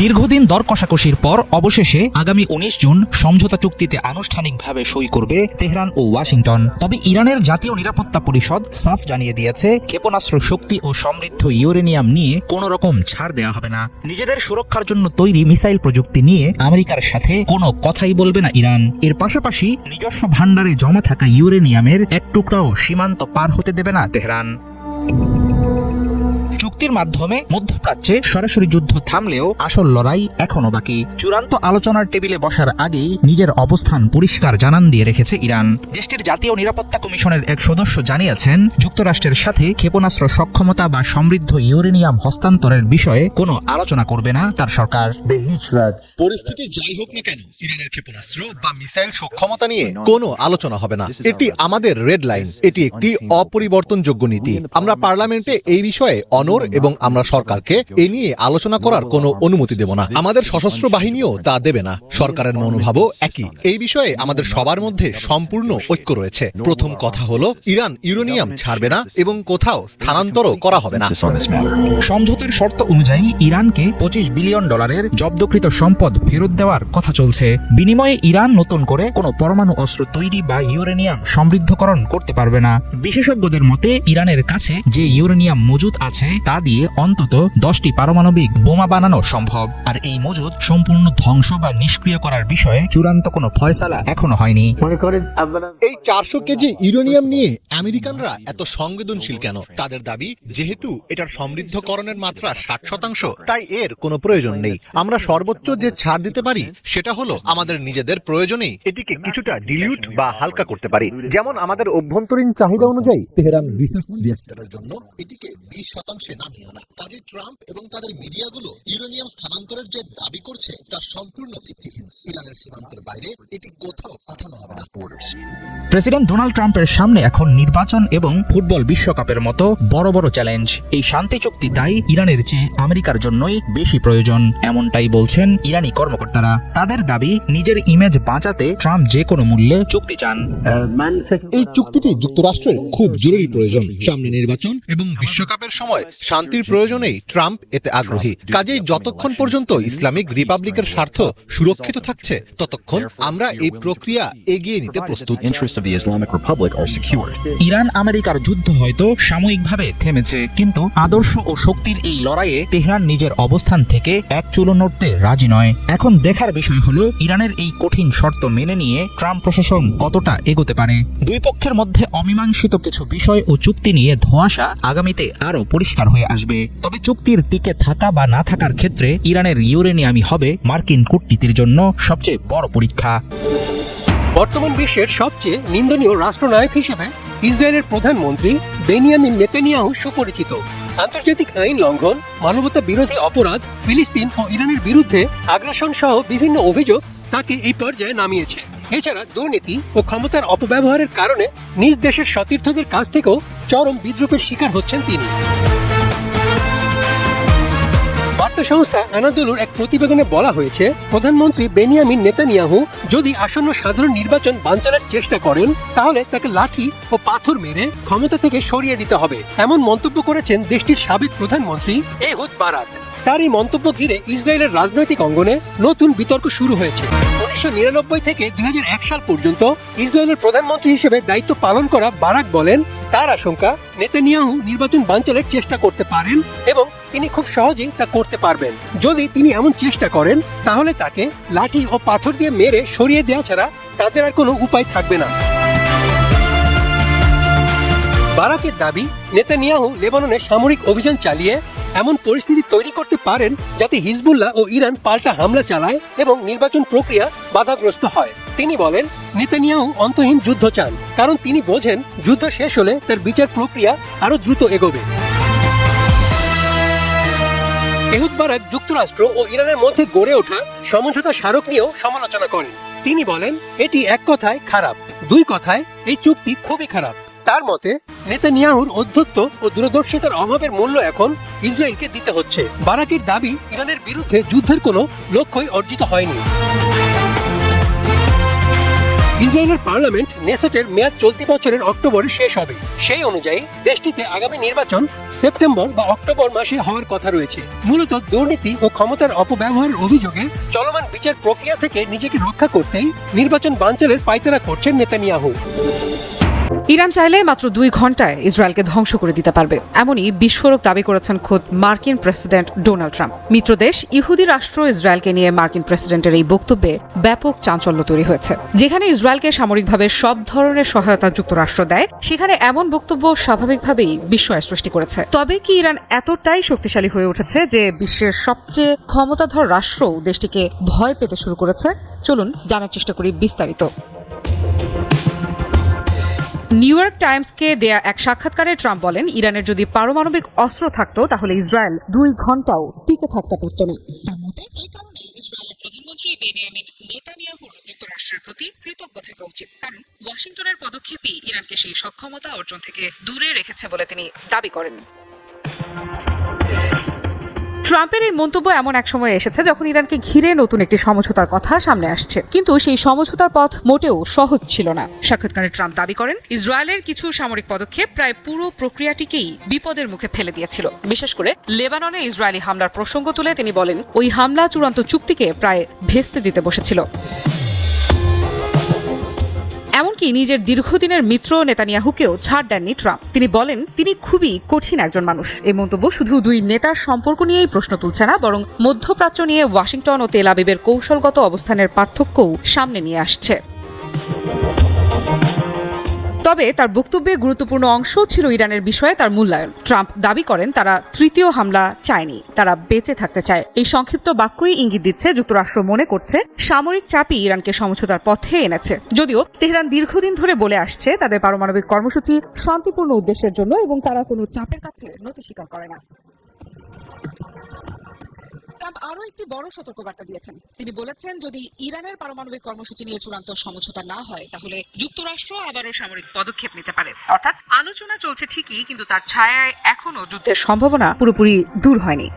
দীর্ঘদিন দর কষাকষির পর অবশেষে আগামী 19 জুন সমঝোতা চুক্তিতে আনুষ্ঠানিকভাবে সই করবে তেহরান ও ওয়াশিংটন। তবে ইরানের জাতীয় নিরাপত্তা পরিষদ সাফ জানিয়ে দিয়েছে, ক্ষেপণাস্ত্র শক্তি ও সমৃদ্ধ ইউরেনিয়াম নিয়ে কোনো রকম ছাড় দেওয়া হবে না। নিজেদের সুরক্ষার জন্য তৈরি মিসাইল প্রযুক্তি নিয়ে আমেরিকার সাথে কোনো কথাই বলবে না ইরান। এর পাশাপাশি নিজস্ব ভান্ডারে জমা থাকা ইউরেনিয়ামের এক টুকরাও সীমান্ত পার হতে দেবে না তেহরান। চুক্তির মাধ্যমে মধ্যপ্রাচ্যে সরাসরি যুদ্ধ থামলেও আসল লড়াই এখনো বাকি। চূড়ান্ত আলোচনার টেবিলে বসার আগেই নিজের অবস্থান পরিষ্কার জানান দিয়ে রেখেছে ইরান। দেশটির জাতীয় নিরাপত্তা কমিশনের এক সদস্য জানিয়েছেন, যুক্তরাষ্ট্রের সাথে ক্ষেপণাস্ত্র সক্ষমতা বা সমৃদ্ধ ইউরেনিয়াম হস্তান্তরের বিষয়ে কোনো আলোচনা করবে না তার সরকার। পরিস্থিতি যাই হোক না কেন, ইরানের ক্ষেপণাস্ত্র বা মিসাইল সক্ষমতা নিয়ে কোনো আলোচনা হবে না। এটি আমাদের রেড লাইন। এটি একটি অপরিবর্তনযোগ্য নীতি। আমরা পার্লামেন্টে এই বিষয়ে এবং আমরা সরকারকে এ নিয়ে আলোচনা করার কোনো অনুমতি দেব না। আমাদের সশস্ত্র বাহিনীও তা দেবে না। সরকারের মনোভাবও একই। এই বিষয়ে আমাদের সবার মধ্যে সম্পূর্ণ ঐক্য রয়েছে। প্রথম কথা হলো, ইরান ইউরেনিয়াম ছাড়বে না এবং কোথাও স্থানান্তরও করা হবে না। সমঝোতার শর্ত অনুযায়ী ইরানকে $25 বিলিয়ন জব্দকৃত সম্পদ ফেরত দেওয়ার কথা চলছে। বিনিময়ে ইরান নতুন করে কোনো পরমাণু অস্ত্র তৈরি বা ইউরেনিয়াম সমৃদ্ধকরণ করতে পারবে না। বিশেষজ্ঞদের মতে ইরানের কাছে যে ইউরেনিয়াম মজুদ আছে তা দিয়ে অন্তত 10টি পারমাণবিক বোমা বানানো সম্ভব। আর এই মজুদ সম্পূর্ণ ধ্বংস বা নিষ্ক্রিয় করার বিষয়ে চূড়ান্ত কোনো ফয়সালা এখনো হয়নি। এই 400 কেজি ইউরেনিয়াম নিয়ে আমেরিকানরা এত সংবেদনশীল কেন? তাদের দাবি, যেহেতু এটার সমৃদ্ধকরণের মাত্রা 60%, তাই এর কোনো প্রয়োজন নেই। আমরা সর্বোচ্চ যে ছাড় দিতে পারি সেটা হলো আমাদের নিজেদের প্রয়োজনেই এটিকে কিছুটা ডিলিউট বা হালকা করতে পারি। যেমন আমাদের অভ্যন্তরীণ চাহিদা অনুযায়ী তেহরান রিসার্চ রিঅ্যাক্টরের জন্য এটিকে 20% নামিয়ে আনা। কাজে ট্রাম্প এবং তাদের মিডিয়াগুলো ইউরেনিয়াম স্থানান্তরের যে দাবি করছে তা সম্পূর্ণ ভিত্তিহীন। ইরানের সীমান্তের বাইরে এটি কোথাও পাঠানো হবে না। প্রেসিডেন্ট ডোনাল্ড ট্রাম্পের সামনে এখন নির্বাচন এবং ফুটবল বিশ্বকাপের মতো বড় বড় চ্যালেঞ্জ। এই শান্তি চুক্তি তাই ইরানের চেয়ে আমেরিকার জন্যই বেশি প্রয়োজন, এমনটাই বলছেন ইরানি কর্মকর্তারা। তাদের দাবি, নিজের ইমেজ বাঁচাতে ট্রাম্প যে কোনো মূল্যে চুক্তি চান। এই চুক্তিটি যুক্তরাষ্ট্রের খুব জরুরি প্রয়োজন। সামনে নির্বাচন এবং বিশ্বকাপের সময় শান্তির প্রয়োজনেই ট্রাম্প এতে আগ্রহী। কাজেই যতক্ষণ পর্যন্ত ইসলামিক রিপাবলিকের স্বার্থ সুরক্ষিত থাকছে, ততক্ষণ আমরা এই প্রক্রিয়া এগিয়ে নিতে প্রস্তুত। ইরান আমেরিকার যুদ্ধ হয়তো সাময়িকভাবে থেমেছে, কিন্তু আদর্শ ও শক্তির এই লড়াইয়ে তেহরান নিজের অবস্থান থেকে এক চুলো নড়তে রাজি নয়। এখন দেখার বিষয় হলো, ইরানের এই কঠিন শর্ত মেনে নিয়ে ট্রাম্প প্রশাসন কতটা এগোতে পারে। দুই পক্ষের মধ্যে অমীমাংসিত কিছু বিষয় ও চুক্তি নিয়ে ধোঁয়াশা আগামীতে আরো পরিষ্কার হয়ে আসবে। তবে চুক্তির টিকে থাকা বা না থাকার ক্ষেত্রে ইরানের ইউরেনিয়ামই হবে মার্কিন কূটনীতির জন্য সবচেয়ে বড় পরীক্ষা। বর্তমান বিশ্বের সবচেয়ে নিন্দনীয় রাষ্ট্রনায়ক হিসেবে ইসরায়েলের প্রধানমন্ত্রী বেনিয়ামিন নেতানিয়াহু সুপরিচিত। আন্তর্জাতিক আইন লঙ্ঘন, মানবতা বিরোধী অপরাধ, ফিলিস্তিন ও ইরানের বিরুদ্ধে আগ্রাসন সহ বিভিন্ন অভিযোগ তাকে এই পর্যায়ে নামিয়েছে। এছাড়া দুর্নীতি ও ক্ষমতার অপব্যবহারের কারণে নিজ দেশের সতীর্থদের কাছ থেকেও চরম বিদ্রূপের শিকার হচ্ছেন তিনি। বার্তা সংস্থা আনাদোলুর এক প্রতিবেদনে বলা হয়েছে, প্রধানমন্ত্রী বেনিয়ামিন নেতানিয়াহু যদি আসন্ন সাধারণ নির্বাচন বানচালের চেষ্টা করেন, তাহলে তাকে লাঠি ও পাথর মেরে ক্ষমতা থেকে সরিয়ে দিতে হবে, এমন মন্তব্য করেছেন দেশটির সাবেক প্রধানমন্ত্রী এহুদ বারাক। তার এই মন্তব্য ঘিরে ইসরায়েলের রাজনৈতিক অঙ্গনে নতুন বিতর্ক শুরু হয়েছে। 1999 থেকে 2001 সাল পর্যন্ত ইসরায়েলের প্রধানমন্ত্রী হিসেবে দায়িত্ব পালন করা বারাক বলেন, তার আশঙ্কা নেতানিয়াহু নির্বাচন বানচালের চেষ্টা করতে পারেন এবং তিনি খুব সহজেই তা করতে পারবেন। যদি তিনি এমন চেষ্টা করেন, তাহলে তাকে লাঠি ও পাথর দিয়ে মেরে সরিয়ে দেওয়া ছাড়া তাদের আর কোনো উপায় থাকবে না। বারাকের দাবি, নেতানিয়াহু লেবাননে সামরিক অভিযান চালিয়ে এমন পরিস্থিতি তৈরি করতে পারেন যাতে হিজবুল্লাহ ও ইরান পাল্টা হামলা চালায় এবং নির্বাচন প্রক্রিয়া বাধাগ্রস্ত হয়। তিনি বলেন, নেতানিয়াহু অন্তহীন যুদ্ধ চান, কারণ তিনি বোঝেন যুদ্ধ শেষ হলে তার বিচার প্রক্রিয়া আরো দ্রুত এগোবে। এহুদ বারাক যুক্তরাষ্ট্র ও ইরানের মধ্যে গড়ে ওঠা সমঝোতা স্মারক নিয়েও সমালোচনা করেন। তিনি বলেন, এটি এক কথায় খারাপ, দুই কথায় এই চুক্তি খুবই খারাপ। তার মতে, নেতানিয়াহুর অধ্যত্ব ও দূরদর্শিতার অভাবের মূল্য এখন ইসরায়েলকে দিতে হচ্ছে। বারাকের দাবি, ইরানের বিরুদ্ধে যুদ্ধের কোনো লক্ষ্যই অর্জিত হয়নি। ইসরায়েলের পার্লামেন্ট নেসেটের মেয়াদ চলতি বছরের অক্টোবরে শেষ হবে। সেই অনুযায়ী দেশটিতে আগামী নির্বাচন সেপ্টেম্বর বা অক্টোবর মাসে হওয়ার কথা রয়েছে। মূলত দুর্নীতি ও ক্ষমতার অপব্যবহারের অভিযোগে চলমান বিচার প্রক্রিয়া থেকে নিজেকে রক্ষা করতেই নির্বাচন বানচালের পায়তারা করছেন নেতানিয়াহু। ইরান চাইলে মাত্র 2 ঘন্টায় ইসরায়েলকে ধ্বংস করে দিতে পারবে, এমনই বিস্ফোরক দাবি করেছেন খোদ মার্কিন প্রেসিডেন্ট ডোনাল্ড ট্রাম্প। মিত্রদেশ ইহুদি রাষ্ট্র ইসরায়েলকে নিয়ে মার্কিন প্রেসিডেন্টের এই বক্তব্যে ব্যাপক চাঞ্চল্য তৈরি হয়েছে। যেখানে ইসরায়েলকে সামরিকভাবে সব ধরনের সহায়তা যুক্তরাষ্ট্র দেয়, সেখানে এমন বক্তব্য স্বাভাবিকভাবেই বিস্ময়ের সৃষ্টি করেছে। তবে কি ইরান এতটাই শক্তিশালী হয়ে উঠেছে যে বিশ্বের সবচেয়ে ক্ষমতাধর রাষ্ট্রও দেশটিকে ভয় পেতে শুরু করেছে? চলুন জানার চেষ্টা করি বিস্তারিত। নিউ ইয়র্ক টাইমসকে দেয়া এক সাক্ষাৎকারে ট্রাম্প বলেন, ইরানের যদি পারমাণবিক অস্ত্র থাকতো তাহলে ইসরায়েল 2 ঘন্টাও টিকে থাকতে পারত না। তার মতে এই কারণে ইসরায়েলের প্রধানমন্ত্রী বেনিয়ামিন নেতানিয়াহুর যুক্তরাষ্ট্রের প্রতি কৃতজ্ঞ থাকা উচিত, কারণ ওয়াশিংটনের পদক্ষেপই ইরানকে সেই সক্ষমতা অর্জন থেকে দূরে রেখেছে বলে তিনি দাবি করেন। ট্রাম্পের এই মন্তব্য এমন এক সময় এসেছে যখন ইরানকে ঘিরে নতুন একটি সমঝোতার কথা সামনে আসছে, কিন্তু সেই সমঝোতার পথ মোটেও সহজ ছিল না। সাক্ষাৎকারে ট্রাম্প দাবি করেন, ইসরায়েলের কিছু সামরিক পদক্ষেপ প্রায় পুরো প্রক্রিয়াটিকেই বিপদের মুখে ফেলে দিয়েছিল। বিশেষ করে লেবাননে ইসরায়েলি হামলার প্রসঙ্গ তুলে তিনি বলেন, ওই হামলা চূড়ান্ত চুক্তিকে প্রায় ভেস্তে দিতে বসেছিল। এমনকি নিজের দীর্ঘদিনের মিত্র নেতানিয়াহুকেও ছাড় দেননি ট্রাম্প। তিনি বলেন, তিনি খুবই কঠিন একজন মানুষ। এই মন্তব্য শুধু 2 নেতার সম্পর্ক নিয়েই প্রশ্ন তুলছে না, বরং মধ্যপ্রাচ্য নিয়ে ওয়াশিংটন ও তেল আবিবের কৌশলগত অবস্থানের পার্থক্যও সামনে নিয়ে আসছে। তবে তার বক্তব্যে গুরুত্বপূর্ণ অংশ ছিল ইরানের বিষয়ে তার মূল্যায়ন। ট্রাম্প দাবি করেন, তারা তৃতীয় হামলা চায়নি, তারা বেঁচে থাকতে চায়। এই সংক্ষিপ্ত বাক্যই ইঙ্গিত দিচ্ছে যুক্তরাষ্ট্র মনে করছে সামরিক চাপই ইরানকে সমঝোতার পথে এনেছে। যদিও তেহরান দীর্ঘদিন ধরে বলে আসছে তাদের পারমাণবিক কর্মসূচি শান্তিপূর্ণ উদ্দেশ্যের জন্য এবং তারা কোনো চাপের কাছে নতি স্বীকার করে না। ট্রাম্প আরও একটি বড় সতর্কবার্তা দিয়েছেন। তিনি বলেছেন, যদি ইরানের পারমাণবিক কর্মসূচি নিয়ে চূড়ান্ত সমঝোতা না হয় তাহলে যুক্তরাষ্ট্র আবারও সামরিক পদক্ষেপ নিতে পারে। অর্থাৎ আলোচনা চলছে ঠিকই, কিন্তু তার ছায়ায় এখনও যুদ্ধের সম্ভাবনা পুরোপুরি দূর হয়নি।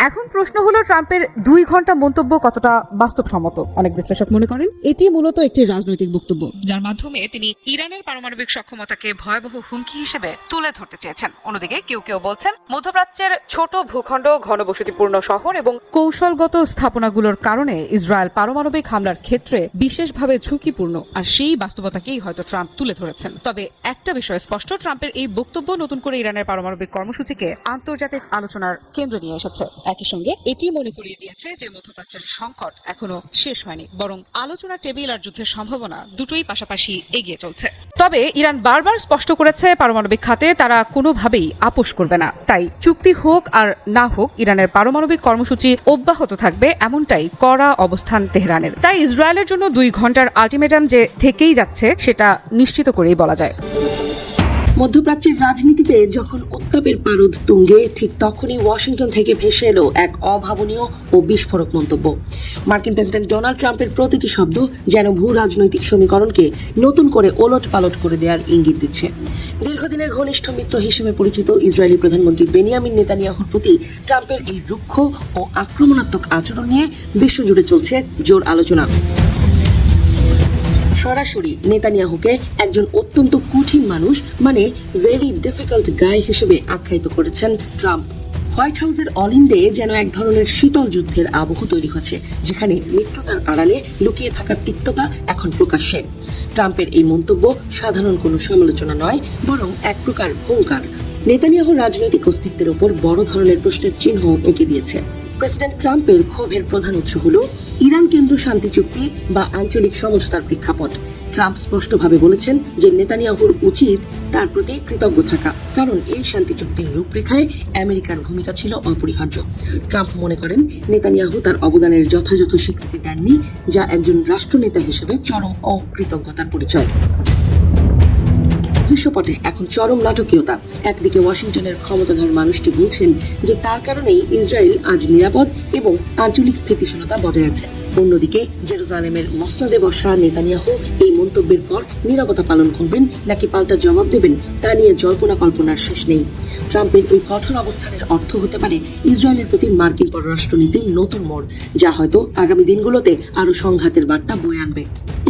এখন প্রশ্ন হলো, ট্রাম্পের 2 ঘন্টা মন্তব্য কতটা বাস্তবসম্মত? অনেক বিশ্লেষক মনে করেন এটি মূলত একটি রাজনৈতিক বক্তব্য, যার মাধ্যমে তিনি ইরানের পারমাণবিক সক্ষমতাকে ভয়াবহ হুমকি হিসেবে তুলে ধরতে চেয়েছেন। অন্যদিকে কেউ কেউ বলছেন, মধ্যপ্রাচ্যের ছোট ভূখণ্ড, ঘনবসতিপূর্ণ শহর এবং কৌশলগত স্থাপনাগুলোর কারণে ইসরায়েল পারমাণবিক হামলার ক্ষেত্রে বিশেষভাবে ঝুঁকিপূর্ণ, আর সেই বাস্তবতাকেই হয়তো ট্রাম্প তুলে ধরেছেন। তবে একটা বিষয় স্পষ্ট, ট্রাম্পের এই বক্তব্য নতুন করে ইরানের পারমাণবিক কর্মসূচিকে আন্তর্জাতিক আলোচনার কেন্দ্রে নিয়ে এসেছে। একই সঙ্গে এটি মনে করিয়ে দিয়েছে যে মধ্যপ্রাচ্যের সংকট এখনো শেষ হয়নি, বরং আলোচনা টেবিল আর যুদ্ধের সম্ভাবনা দুটোই পাশাপাশি এগিয়ে চলছে। তবে ইরান বারবার স্পষ্ট করেছে পারমাণবিক খাতে তারা কোনোভাবেই আপোষ করবে না। তাই চুক্তি হোক আর না হোক, ইরানের পারমাণবিক কর্মসূচি অব্যাহত থাকবে, এমনটাই কড়া অবস্থান তেহরানের। তাই ইসরায়েলের জন্য 2 ঘন্টার আলটিমেটাম যে থেকেই যাচ্ছে সেটা নিশ্চিত করেই বলা যায়। মধ্যপ্রাচ্যের রাজনীতিতে যখন উত্তাপের পারদ তুঙ্গে, ঠিক তখনই ওয়াশিংটন থেকে ভেসে এলো এক অভাবনীয় ও বিস্ফোরক মন্তব্য। মার্কিন প্রেসিডেন্ট ডোনাল্ড ট্রাম্পের প্রতিটি শব্দ যেন ভূ রাজনৈতিক সমীকরণকে নতুন করে ওলট পালট করে দেওয়ার ইঙ্গিত দিচ্ছে। দীর্ঘদিনের ঘনিষ্ঠ মিত্র হিসেবে পরিচিত ইসরায়েলি প্রধানমন্ত্রী বেনিয়ামিন নেতানিয়াহুর প্রতি ট্রাম্পের এই রুক্ষ ও আক্রমণাত্মক আচরণ নিয়ে বিশ্বজুড়ে চলছে জোর আলোচনা। সরাসরি নেতানিয়াহুকে একজন অত্যন্ত কঠিন মানুষ, মানে ভেরি ডিফিকাল্ট গাই হিসেবে আখ্যায়িত করেছেন ট্রাম্প। হোয়াইট হাউসের অলিন্দে যেন এক ধরনের শীতল যুদ্ধের আবহ তৈরি হয়েছে, যেখানে মিত্রতার আড়ালে লুকিয়ে থাকা তিক্ততা এখন প্রকাশ্যে। ট্রাম্পের এই মন্তব্য সাধারণ কোনো সমালোচনা নয়, বরং এক প্রকার হুঙ্কার। নেতানিয়াহুর রাজনৈতিক অস্তিত্বের উপর বড় ধরনের প্রশ্নের চিহ্ন এঁকে দিয়েছে। প্রেসিডেন্ট ট্রাম্পের ক্ষোভের প্রধান উৎস হল ইরান কেন্দ্র শান্তি চুক্তি বা আঞ্চলিক সমঝোতার প্রেক্ষাপট। ট্রাম্প স্পষ্টভাবে বলেছেন যে নেতানিয়াহুর উচিত তার প্রতি কৃতজ্ঞ থাকা, কারণ এই শান্তি চুক্তির রূপরেখায় আমেরিকার ভূমিকা ছিল অপরিহার্য। ট্রাম্প মনে করেন নেতানিয়াহু তার অবদানের যথাযথ স্বীকৃতি দেননি, যা একজন রাষ্ট্রনেতা হিসেবে চরম অকৃতজ্ঞতার পরিচয়। দৃশ্যপটে এখন চরম নাটকীয়তা। একদিকে ওয়াশিংটনের ক্ষমতাধর মানুষটি বলছেন যে তার কারণেই ইসরায়েল আজ নিরাপদ এবং আঞ্চলিক স্থিতিশীলতা বজায় আছে, অন্যদিকে জেরুজালেমের মসনদে বসা নেতানিয়াহু এই মন্তব্যের পর নীরবতা পালন করবেন নাকি পাল্টা জবাব দেবেন তা নিয়ে জল্পনা কল্পনার শেষ নেই। ট্রাম্পের এই কঠোর অবস্থানের অর্থ হতে পারে ইসরায়েলের প্রতি মার্কিন পররাষ্ট্রনীতির নতুন মোড়, যা হয়তো আগামী দিনগুলোতে আরো সংঘাতের বার্তা বয়ে আনবে।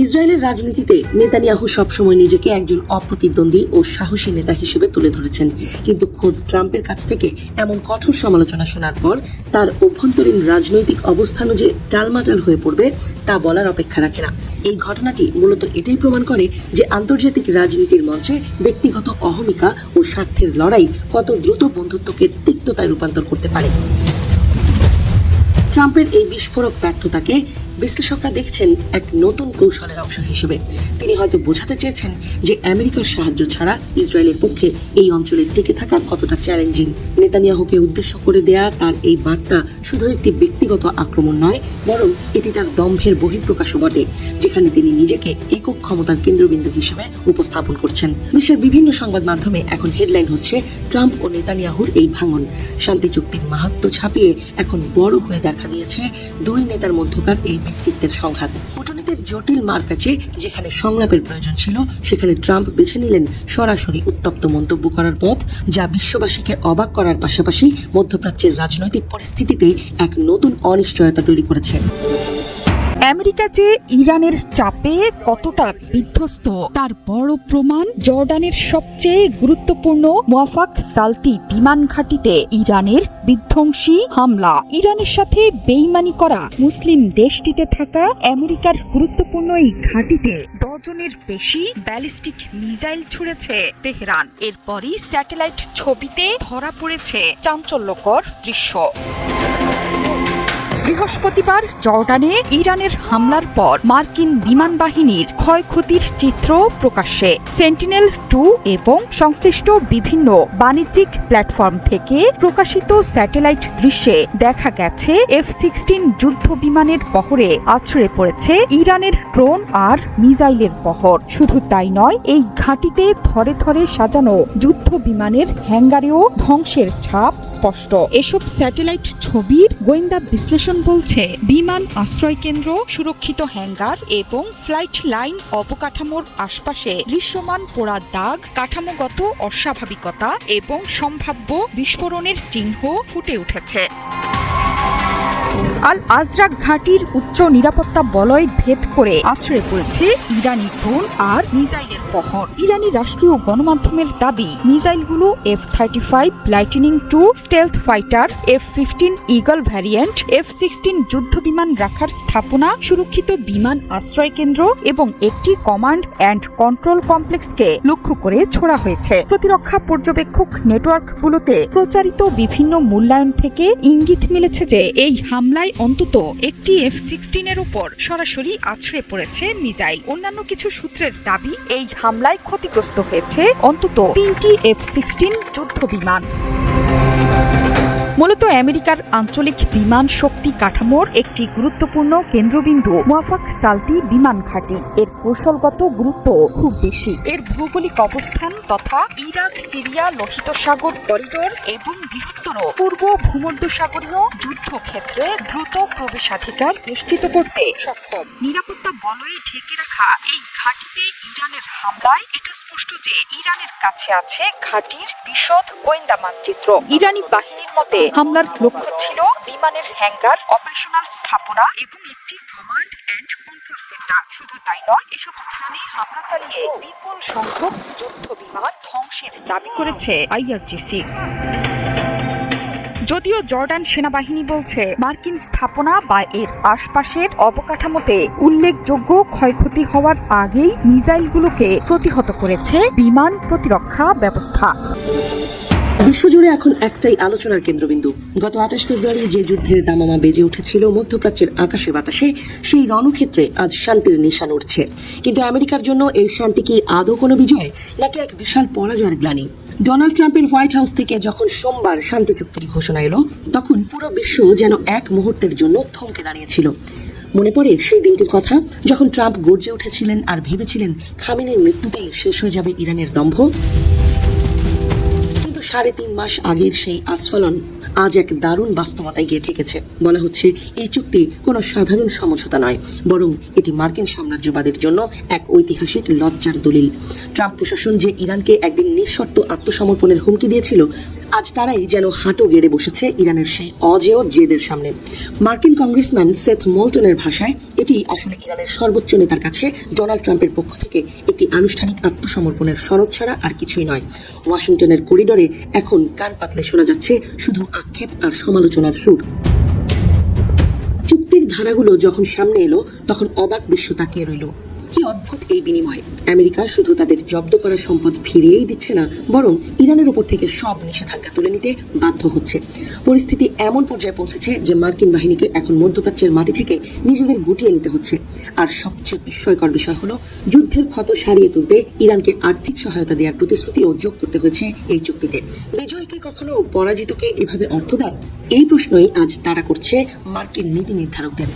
ইসরায়েলের রাজনীতিতে নেতানিয়াহু সবসময় নিজেকে একজন অপ্রতিদ্বন্দ্বী ও সাহসী নেতা হিসেবে তুলে ধরেছেন, কিন্তু খোদ ট্রাম্পের কাছ থেকে এমন কঠোর সমালোচনা শোনার পর তার অভ্যন্তরীণ রাজনৈতিক অবস্থানও যে টালমাটাল হয়ে পড়বে তা বলার অপেক্ষা রাখে না। এই ঘটনাটি মূলত এটাই প্রমাণ করে যে আন্তর্জাতিক রাজনীতির মঞ্চে ব্যক্তিগত অহমিকা ও স্বার্থের লড়াই কত দ্রুত বন্ধুত্বকে তিক্ততায় রূপান্তর করতে পারে। ট্রাম্পের এই বিস্ফোরক ব্যর্থতাকে বিশ্লেষকরা দেখছেন এক নতুন কৌশলের অংশ হিসেবে। তিনি হয়তো বোঝাতে চেয়েছেন যে আমেরিকার সাহায্য ছাড়া ইসরায়েলের পক্ষে এই অঞ্চলে টিকে থাকা কতটা চ্যালেঞ্জিং। নেতানিয়াহুকে উদ্দেশ্য করে দেয়া তার এই বার্তা শুধু একটি ব্যক্তিগত আক্রমণ নয়, বরং এটি তার দম্ভের বহিঃপ্রকাশও বটে, যেখানে তিনি নিজেকে একক ক্ষমতার কেন্দ্রবিন্দু হিসেবে উপস্থাপন করছেন। বিশ্বের বিভিন্ন সংবাদ মাধ্যমে এখন হেডলাইন হচ্ছে ট্রাম্প ও নেতানিয়াহুর এই ভাঙন। শান্তি চুক্তির মাহাত্ম্য ছাপিয়ে এখন বড় হয়ে দেখা দিয়েছে দুই নেতার মধ্যকার এই ব্যক্তিত্বের সংঘাত। কূটনীতির জটিল মারপ্যাচে যেখানে সংলাপের প্রয়োজন ছিল, সেখানে ট্রাম্প বেছে নিলেন সরাসরি উত্তপ্ত মন্তব্য করার পথ, যা বিশ্ববাসীকে অবাক করার পাশাপাশি মধ্যপ্রাচ্যের রাজনৈতিক পরিস্থিতিতে এক নতুন অনিশ্চয়তা তৈরি করেছে। আমেরিকা যে ইরানের চাপে কতটা বিধ্বস্ত তার বড় প্রমাণ জর্ডানের সবচেয়ে গুরুত্বপূর্ণ মুওয়াফাক সালতি বিমান ঘাঁটিতে ইরানের বিধ্বংসী হামলা। ইরানের সাথে বেইমানি করা মুসলিম দেশটিতে থাকা আমেরিকার গুরুত্বপূর্ণ এই ঘাঁটিতে ডজনের বেশি ব্যালিস্টিক মিসাইল ছুড়েছে তেহরান। এরপরই স্যাটেলাইট ছবিতে ধরা পড়েছে চাঞ্চল্যকর দৃশ্য। বৃহস্পতিবার জর্ডানে ইরানের হামলার পর মার্কিন বিমান বাহিনীর ক্ষয়ক্ষতির চিত্র প্রকাশ্যে। সেন্টিনেল-2 এবং সংশ্লিষ্ট বিভিন্ন বাণিজ্যিক প্ল্যাটফর্ম থেকে প্রকাশিত স্যাটেলাইট দৃশ্যে দেখা গেছে F-16 যুদ্ধ বিমানের বহরে আছড়ে পড়েছে ইরানের ড্রোন আর মিসাইলের বহর। শুধু তাই নয়, এই ঘাঁটিতে থরে থরে সাজানো যুদ্ধ বিমানের হ্যাঙ্গারেও ধ্বংসের ছাপ স্পষ্ট। এসব স্যাটেলাইট ছবির গোয়েন্দা বিশ্লেষণ বলছে বিমান আশ্রয় কেন্দ্র, সুরক্ষিত হ্যাঙ্গার এবং ফ্লাইট লাইন অবকাঠামোর আশপাশে দৃশ্যমান পোড়া দাগ, কাঠামোগত অস্বাভাবিকতা এবং সম্ভাব্য বিস্ফোরণের চিহ্ন ফুটে উঠেছে। আল আজরাক ঘাঁটির উচ্চ নিরাপত্তা বলয় ভেদ করে আছড়ে পড়েছে ইরানি ড্রোন আর মিসাইলের বহর। ইরানি রাষ্ট্রীয় গণমাধ্যমের দাবি, মিসাইলগুলো F-35 lightning II stealth fighter, F-15 eagle variant, F-16 যুদ্ধ বিমান রাখার স্থাপনা, সুরক্ষিত বিমান আশ্রয় কেন্দ্র এবং একটি কমান্ড অ্যান্ড কন্ট্রোল কমপ্লেক্সকে লক্ষ্য করে ছোড়া হয়েছে। প্রতিরক্ষা পর্যবেক্ষক নেটওয়ার্কগুলোতে প্রচারিত বিভিন্ন মূল্যায়ন থেকে ইঙ্গিত মিলেছে যে এই হামলায় অন্তত একটি F-16 এর উপর সরাসরি আছড়ে পড়েছে মিসাইল। অন্যান্য কিছু সূত্রের দাবি, এই হামলায় ক্ষতিগ্রস্ত হয়েছে অন্তত 3টি F-16 যুদ্ধ বিমান। মূলত আমেরিকার আঞ্চলিক বিমান শক্তি কাঠামোর একটি গুরুত্বপূর্ণ কেন্দ্রবিন্দু মুওয়াফাক সালতি বিমান ঘাঁটি। এর কৌশলগত গুরুত্ব খুব বেশি। এর ভৌগোলিক অবস্থান তথা ইরাক সিরিয়া লোহিত সাগর করিডোর এবং বৃহত্তর পূর্ব ভূমধ্যসাগরীয় যুদ্ধক্ষেত্রে দ্রুত প্রবেশাধিকার নিশ্চিত করতে সক্ষম। নিরাপত্তা বলয়ে ঢেকে রাখা এই ঘাঁটিতে ইরানের হামলায় এটা স্পষ্ট যে ইরানের কাছে আছে ঘাঁটির বিশদ গোয়েন্দা মানচিত্র। ইরানি বাহিনীর মতে হামলার লক্ষ্য ছিল বিমানের হ্যাঙ্গার, অপারেশনাল স্থাপনা এবং একটি কমান্ড অ্যান্ড কন্ট্রোল সেন্টার। শুধু তাই নয়, এসব স্থানে হামলা চালিয়ে বিপুল সংখ্যক যুদ্ধ বিমান ধ্বংসের দাবি করেছে IRGC। যদিও জর্ডান সেনাবাহিনী বলছে মার্কিন স্থাপনা বা এর আশপাশের অবকাঠামোতে উল্লেখযোগ্য ক্ষয়ক্ষতি হওয়ার আগেই মিসাইলগুলোকে প্রতিহত করেছে বিমান প্রতিরক্ষা ব্যবস্থা। বিশ্বজুড়ে এখন একটাই আলোচনার কেন্দ্রবিন্দু। গত 28 ফেব্রুয়ারি যে যুদ্ধের দামামা বেজে উঠেছিল মধ্যপ্রাচ্যের আকাশে বাতাসে, সেই রণক্ষেত্রে আজ শান্তির নিশান উঠছে। কিন্তু আমেরিকার জন্য এই শান্তি কি আদৌ কোনো বিজয়, নাকি এক বিশাল পরাজয়ের গ্লানি? ডোনাল্ড ট্রাম্পের হোয়াইট হাউস থেকে যখন সোমবার শান্তি চুক্তির ঘোষণা এলো, তখন পুরো বিশ্ব যেন এক মুহূর্তের জন্য থমকে দাঁড়িয়েছিল। মনে পড়ে সেই দিনটির কথা, যখন ট্রাম্প গর্জে উঠেছিলেন আর ভেবেছিলেন খামেনির মৃত্যুতেই শেষ হয়ে যাবে ইরানের দম্ভ। 3.5 মাস আগের সেই আস্ফালন আজ এক দারুণ বাস্তবতায় গিয়ে ঠেকেছে। বলা হচ্ছে এই চুক্তি কোনো সাধারণ সমঝোতা নয়, বরং এটি মার্কিন সাম্রাজ্যবাদের জন্য এক ঐতিহাসিক লজ্জার দলিল। ট্রাম্প প্রশাসন যে ইরানকে একদিন নিঃশর্ত আত্মসমর্পণের হুমকি দিয়েছিল, আজ তারাই যেন হাঁটু গেড়ে বসেছে ইরানের সেই অজেয় জেদের সামনে। মার্কিন কংগ্রেসম্যান সেথ মোল্টনের ভাষায় এটি আসলে ইরানের সর্বোচ্চ নেতার কাছে ডোনাল্ড ট্রাম্পের পক্ষ থেকে একটি আনুষ্ঠানিক আত্মসমর্পণের সনদ ছাড়া আর কিছুই নয়। ওয়াশিংটনের করিডোরে এখন কান পাতলে শোনা যাচ্ছে শুধু আক্ষেপ আর সমালোচনার সুর। চুক্তির ধারাগুলো যখন সামনে এলো, তখন অবাক বিশ্ব তাকিয়ে রইল। কি অদ্ভুত এই বিনিময়! আমেরিকা শুধু তাদের জব্দ করা সম্পদ ফিরিয়েই দিচ্ছে না, বরং ইরানের উপর থেকে সব নিষেধাজ্ঞা তুলে নিতে বাধ্য হচ্ছে। পরিস্থিতি এমন পর্যায়ে পৌঁছেছে যে মার্কিন বাহিনীকে এখন মধ্যপ্রাচ্যের মাটি থেকে নিজেদের গুটিয়ে নিতে হচ্ছে। আর সবচেয়ে বিস্ময়কর বিষয় হলো, যুদ্ধের ক্ষত সারিয়ে তুলতে ইরানকে আর্থিক সহায়তা দেওয়ার প্রতিশ্রুতিও যোগ করতে হয়েছে এই চুক্তিতে। বিজয় কি কখনো পরাজিতকে এভাবে অর্থ দেয়? এই প্রশ্নই আজ তাড়া করছে মার্কিন নীতি নির্ধারকদের।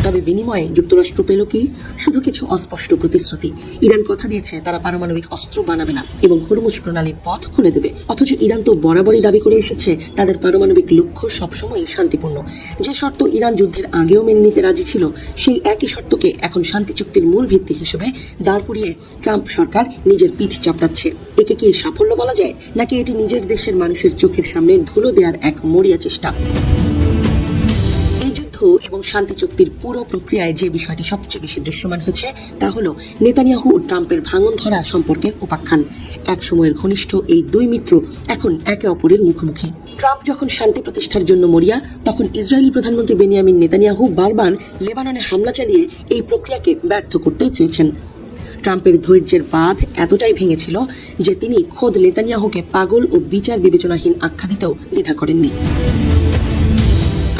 তবে বিনিময়ে যুক্তরাষ্ট্র পেল কি? শুধু কিছু অস্পষ্ট প্রতিশ্রুতি। ইরান কথা দিয়েছে তারা পারমাণবিক অস্ত্র বানাবে না এবং হরমুজ প্রণালীর পথ খুলে দেবে, অথচ ইরান তো বরাবরই দাবি করে এসেছে তাদের পারমাণবিক লক্ষ্য সবসময়ই শান্তিপূর্ণ। যে শর্ত ইরান যুদ্ধের আগেও মেনে নিতে রাজি ছিল, সেই একই শর্তকে এখন শান্তি চুক্তির মূল ভিত্তি হিসেবে দাঁড় করিয়ে ট্রাম্প সরকার নিজের পিঠ চাপড়াচ্ছে। একে কি সাফল্য বলা যায়, নাকি এটি নিজের দেশের মানুষের চোখের সামনে ধুলো দেওয়ার এক মরিয়া চেষ্টা? এবং শান্তি চুক্তির পুরো প্রক্রিয়ায় যে বিষয়টি সবচেয়ে বেশি দৃশ্যমান হচ্ছে তা হলো নেতানিয়াহু ও ট্রাম্পের ভাঙন ধরা সম্পর্কের উপাখ্যান। এক সময়ের ঘনিষ্ঠ এই দুই মিত্র এখন একে অপরের মুখোমুখি। ট্রাম্প যখন শান্তি প্রতিষ্ঠার জন্য মরিয়া, তখন ইসরায়েলি প্রধানমন্ত্রী বেনিয়ামিন নেতানিয়াহু বারবার লেবাননে হামলা চালিয়ে এই প্রক্রিয়াকে ব্যর্থ করতে চেয়েছেন। ট্রাম্পের ধৈর্যের বাঁধ এতটাই ভেঙেছিল যে তিনি খোদ নেতানিয়াহুকে পাগল ও বিচার বিবেচনাহীন আখ্যা দিতেও দ্বিধা করেননি।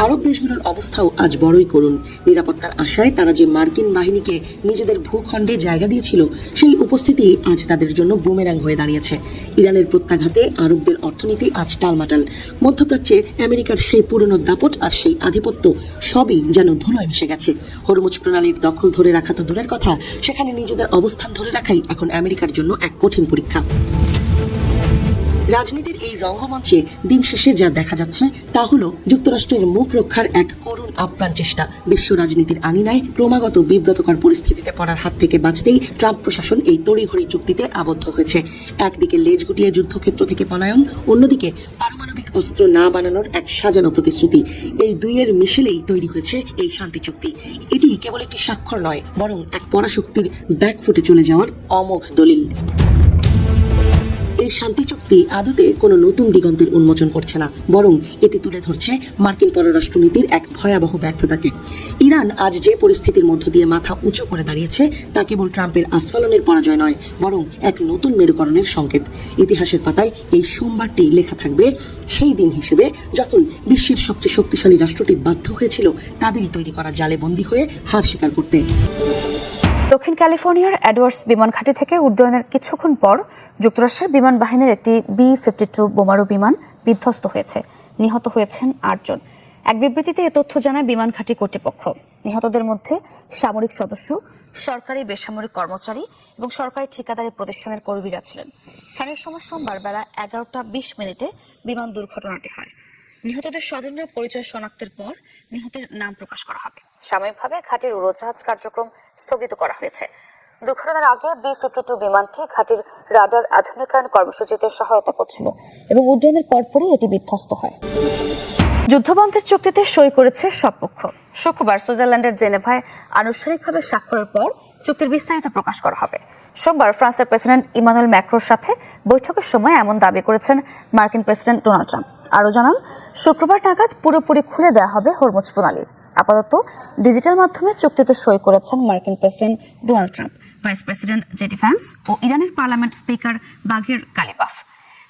আরব দেশগুলোর অবস্থাও আজ বড়ই করুণ। নিরাপত্তার আশায় তারা যে মার্কিন বাহিনীকে নিজেদের ভূখণ্ডে জায়গা দিয়েছিল, সেই উপস্থিতি আজ তাদের জন্য বুমেরাং হয়ে দাঁড়িয়েছে। ইরানের প্রত্যাঘাতে আরবদের অর্থনীতি আজ টালমাটাল। মধ্যপ্রাচ্যে আমেরিকার সেই পুরনো দাপট আর সেই আধিপত্য সবই যেন ধুলোয় মিশে গেছে। হরমুজ প্রণালীর দখল ধরে রাখা তো দূরের কথা, সেখানে নিজেদের অবস্থান ধরে রাখাই এখন আমেরিকার জন্য এক কঠিন পরীক্ষা। রাজনীতির এই রঙ্গমঞ্চে দিন শেষে যা দেখা যাচ্ছে তা হলো যুক্তরাষ্ট্রের মুখ রক্ষার এক করুণ আপ্রাণ চেষ্টা। বিশ্ব রাজনীতির আঙিনায় ক্রমাগত বিব্রতকর পরিস্থিতিতে পড়ার হাত থেকে বাঁচতেই ট্রাম্প প্রশাসন এই তড়িঘড়ি চুক্তিতে আবদ্ধ হয়েছে। একদিকে লেজ গুটিয়ে যুদ্ধক্ষেত্র থেকে পলায়ন, অন্যদিকে পারমাণবিক অস্ত্র না বানানোর এক সাজানো প্রতিশ্রুতি। এই দুইয়ের মিশেলেই তৈরি হয়েছে এই শান্তি চুক্তি। এটি কেবল একটি স্বাক্ষর নয়, বরং এক পরাশক্তির ব্যাকফুটে চলে যাওয়ার অমোঘ দলিল। এই শান্তি চুক্তি আদতে কোনো নতুন দিগন্তের উন্মোচন করছে না, বরং এটি তুলে ধরছে মার্কিন পররাষ্ট্রনীতির এক ভয়াবহ ব্যর্থতাকে। ইরান আজ যে পরিস্থিতির মধ্য দিয়ে মাথা উঁচু করে দাঁড়িয়েছে তা কেবল ট্রাম্পের আস্ফালনের পরাজয় নয়, বরং এক নতুন মেরুকরণের সংকেত। ইতিহাসের পাতায় এই সোমবারটি লেখা থাকবে সেই দিন হিসেবে যখন বিশ্বের সবচেয়ে শক্তিশালী রাষ্ট্রটি বাধ্য হয়েছিল তাদেরই তৈরি করা জালে বন্দী হয়ে হার স্বীকার করতে। দক্ষিণ ক্যালিফোর্নিয়ার এডওয়ার্ডস বিমান ঘাঁটি থেকে উড্ডয়নের কিছুক্ষণ পর যুক্তরাষ্ট্রের বিমান বাহিনীর একটি B-52 বোমারু বিমান বিধ্বস্ত হয়েছে। নিহত হয়েছেন 8 জন। এক বিবৃতিতে এ তথ্য জানায় বিমান ঘাঁটি কর্তৃপক্ষ। নিহতদের মধ্যে সামরিক সদস্য, সরকারি বেসামরিক কর্মচারী এবং সরকারি ঠিকাদারি প্রতিষ্ঠানের কর্মীরা ছিলেন। স্থানীয় সময় সোমবার বেলা 11:20 বিমান দুর্ঘটনাটি হয়। নিহতদের স্বজনরা পরিচয় শনাক্তের পর নিহতের নাম প্রকাশ করা হবে। সাময়িকভাবে ঘাঁটির উড়োজাহাজ কার্যক্রম স্থগিত করা হয়েছে। দুর্ঘটনার আগে B-52 বিমানটি ঘাঁটির রাডার আধুনিকায়ন কর্মসূচিতে সহায়তা করছিল এবং উড্ডয়নের পরপরই এটি বিধ্বস্ত হয়। যুদ্ধবন্ধের চুক্তিতে সই করেছে সব পক্ষ। শুক্রবার সুইজারল্যান্ডের জেনেভায় আনুষ্ঠানিকভাবে স্বাক্ষরের পর চুক্তির বিস্তারিত প্রকাশ করা হবে। সোমবার ফ্রান্সের প্রেসিডেন্ট ইমানুয়েল ম্যাক্রোর সাথে বৈঠকের সময় এমন দাবি করেছেন মার্কিন প্রেসিডেন্ট ডোনাল্ড ট্রাম্প। আরও জানান, শুক্রবার নাগাদ পুরোপুরি খুলে দেওয়া হবে হরমুজ প্রণালী। আপাতত ডিজিটাল মাধ্যমে চুক্তিতে সই করেছেন মার্কিন president Donald Trump, vice president JD Vance ও ইরানের parliament speaker Bagher Ghalibaf.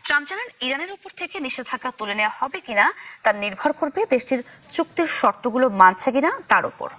Trump জানান, ইরানের উপর থেকে নিষেধাজ্ঞা তুলে নেওয়া হবে কিনা তা নির্ভর করবে দেশটির চুক্তির শর্তগুলো মানছে কিনা তার উপর।